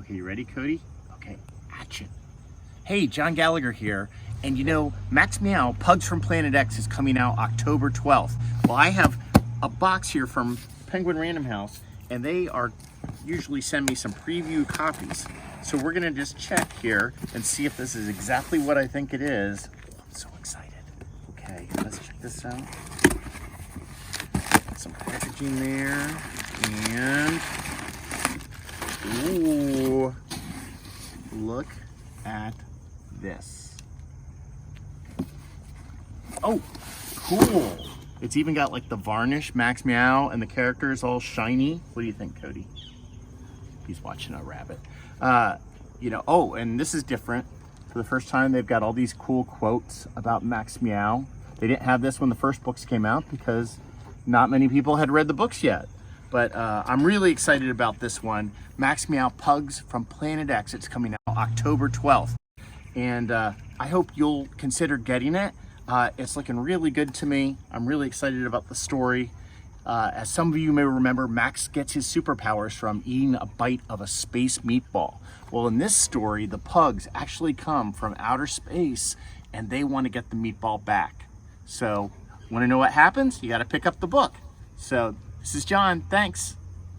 Okay, you ready, Cody? Okay, action. Hey, John Gallagher here. And you know, Max Meow, Pugs from Planet X is coming out October 12th. Well, I have a box here from Penguin Random House, and they are usually send me some preview copies. So we're gonna just check here and see if this is exactly what I think it is. Oh, I'm so excited. Okay, let's check this out. Some packaging there, and ooh, look at this. Oh, cool. It's even got like the varnish, Max Meow, and the character is all shiny. What do you think, Cody? He's watching a rabbit. You know, oh, and this is different. For the first time, they've got all these cool quotes about Max Meow. They didn't have this when the first books came out because not many people had read the books yet. But I'm really excited about this one. Max Meow Pugs from Planet X. It's coming out October 12th. And I hope you'll consider getting it. It's looking really good to me. I'm really excited about the story. As some of you may remember, Max gets his superpowers from eating a bite of a space meatball. Well, in this story, the pugs actually come from outer space and they want to get the meatball back. So, want to know what happens? You got to pick up the book. So, this is John. Thanks.